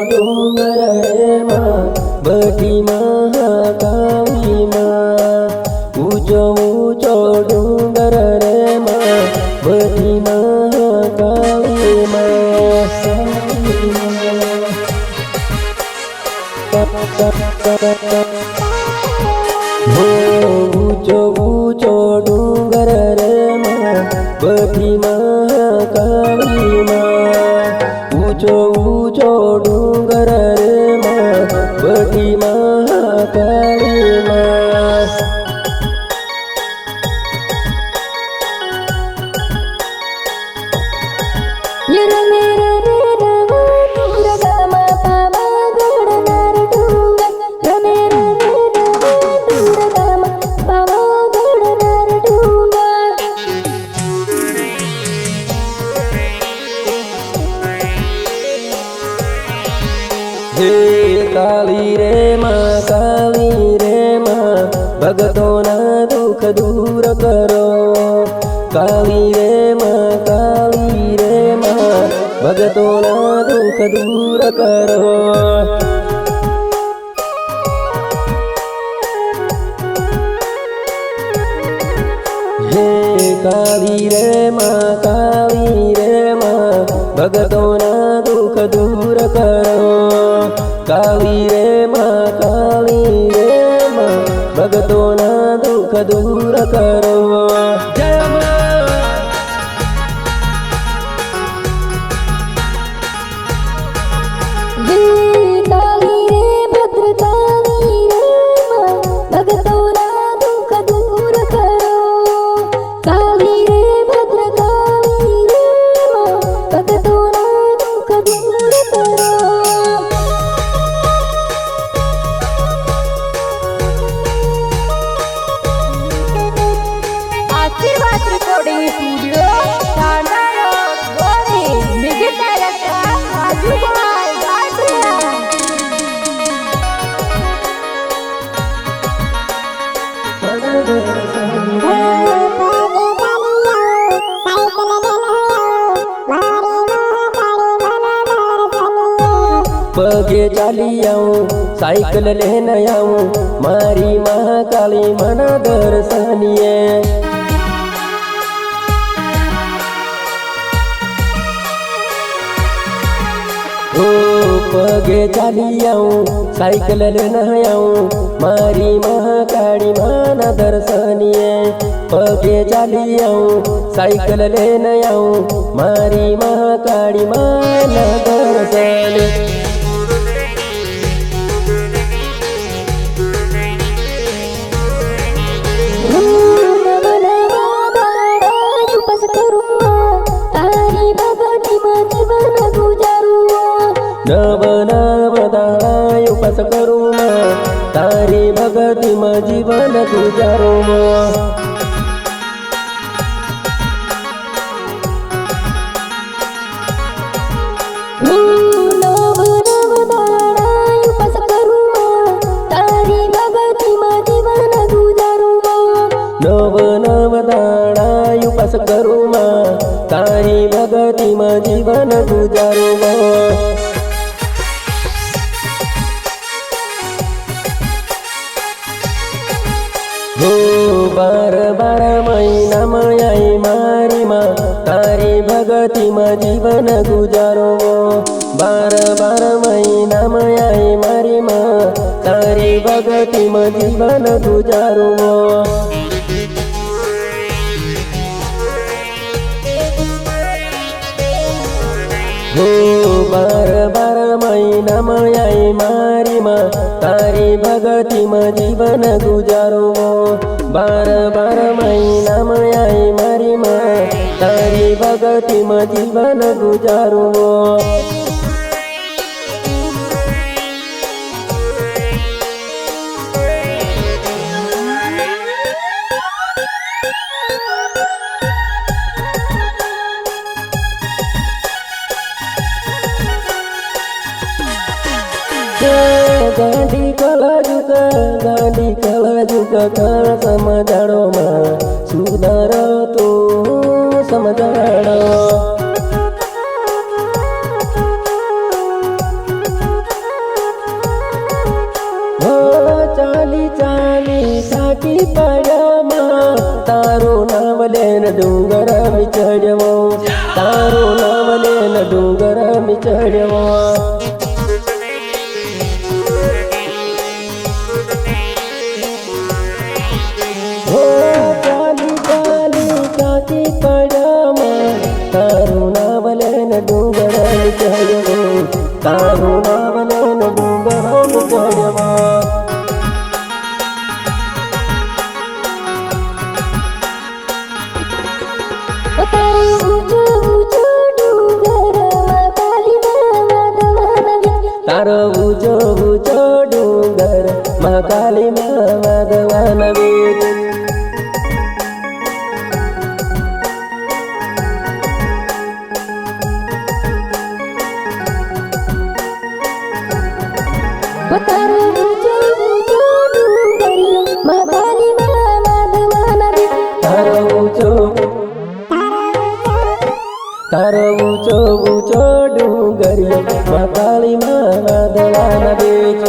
डूंगर रे माँ बड़ी महाकाली माँ। ऊंचो ऊंचो डूंगर रे माँ बड़ी महाकाली माँ। ऊंचो ऊंचो डूंगर रे माँ बड़ी महाकाली माँ। ऊंचो ऊंचो डूंगर रे माँ बड़ी महाकाली माँ। हे काली रे माँ भगतों ना दुख दूर करो। काली रे माँ भगतों ना दुख दूर करो। हे काली रे माँ भगतों ना दुख दूर करो। काली रे माँ भगतों ना दुख दूर करो। जय माँ। काली रे भद्रकाली रे माँ भगतों ना दुख दूर करो। काली रे भद्रकाली रे माँ भगतों ना दुख दूर करो। आशीर्वाद रिकॉर्डिंग स्टूडियो टांडा रोड गोरी म्यूजिक डायरेक्टर राजू कुमार गाजिया। पगे चाली आऊं साइकिल लेने आऊं मारी महाकाली मना दर्शनिए। ओ पगे चाली आऊं साइकिल लेने आऊं मारी महाकाली मना दर्शनिए। पगे चाली आऊं साइकिल लेने आऊं मारी महाकाली मना दर्शनिए। नव नव दाड़ा उपास करूँ तारी भगति में जीवन गुजारूँ। नव नव दाड़ा उपास करूँ तारी भगति में जीवन गुजारूँ। नव नव दाड़ा उपास करूँ तारी भगति में जीवन गुजारूँ। हो बार बार महीना में आई मारी माँ तारी भगति में जीवन गुजारो। बार बार महीना में आई मारी माँ तारी भगति में जीवन गुजारो। हो बार बार महीना में आई मारी माँ तारी भगति में जीवन गुजारो। बार बार महीना में आई मारी माँ तारी भगति में जीवन गुजारो। गांधी कला जुका कान समझाड़ो माँ सुधारो तू समझाड़ो। ટાંકી પાડામાં તારું નામ લેન ડુંગર ચડવો તારું નામ લેન ડુંગર ચડવો હો ચાલી ચાલી ટાંકી પાડામાં તારું નામ લેન ડુંગર ચડવો તારું નામ લેન ડુંગર ચડવો તારો ઊંચો ઊંચો ડુંગર મહાકાલીમાં માધવાના બીજ તારો ઊંચો ઊંચો ડુંગરિયો મહાકાલીમાં માધવાના બીજ તારો ઊંચો ઊંચો ડુંગરિયો મહાકાલીમાં માધવાના બીજ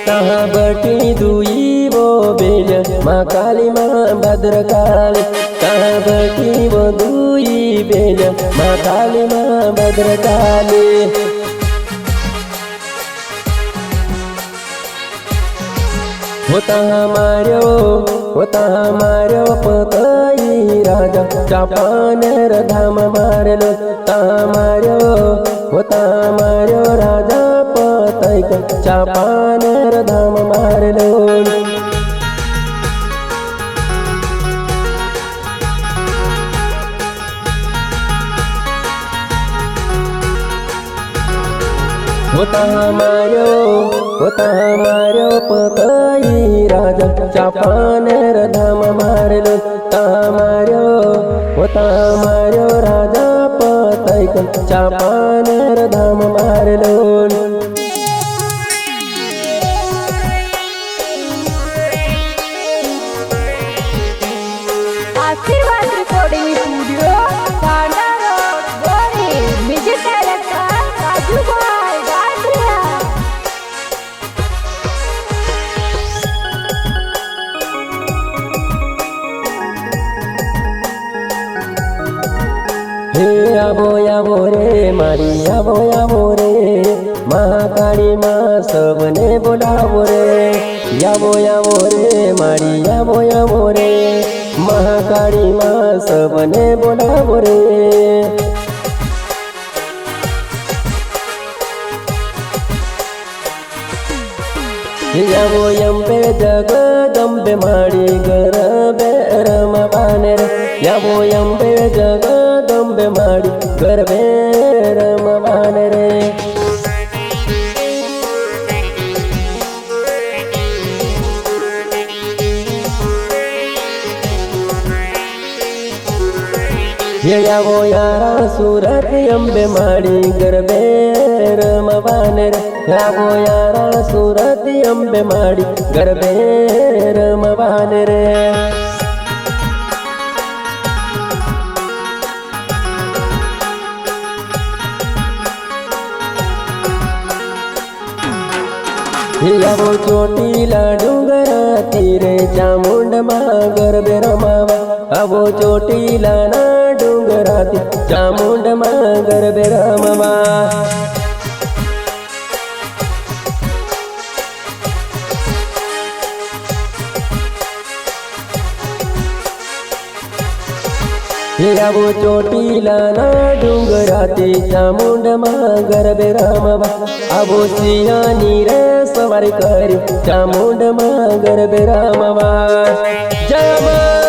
तहाँ बटी दुई वो बेल माँ काली माँ भद्रकाली तहाँ बटी वो दुई बेल माँ काली माँ भद्रकाली होता हमारो पतई राजा चापानेर धाम मारलो होता हमारो राजा पतई चापानेर धाम मारलो होता हमारो पतई राजा चापानेर धाम मारलो होता हमारो राजा पतई चापानेर धाम मारलो आशीर्वाद रिकॉर्डिंग स्टूडियो टांडा रोड गोरी म्यूजिक डायरेक्टर राजू भाई गायत्रिया हे आबो रे मारी आबो रे महाकाली माँ सबने बोलावो रे आबो रे मारी आबो रे महाकाली माँ सबने बोलावो रे यावो यंबे जगदंबे माड़ी गरबे रमवाने रे यावो यंबे जगदंबे माड़ी गरबे रमवाने रे यावो यारा सूरत अंबे माड़ी गरबे रमवाने रे यावो यारा सूरत अंबे माड़ी गरबे रमवाने रे यावो चोटीला डुंगरा तीरे चामुंड माँ गरबे रमावा आवो चोटीला ना डुंगरा चामुंड माँ गरबे रमावा હે આવો ચોટીલાના ડુંગરાથી ચામુંડમાં ગરબે રમવા આવો સિંહની રે સવારી કરી ચામુંડમાં ગરબે રમવા જય મા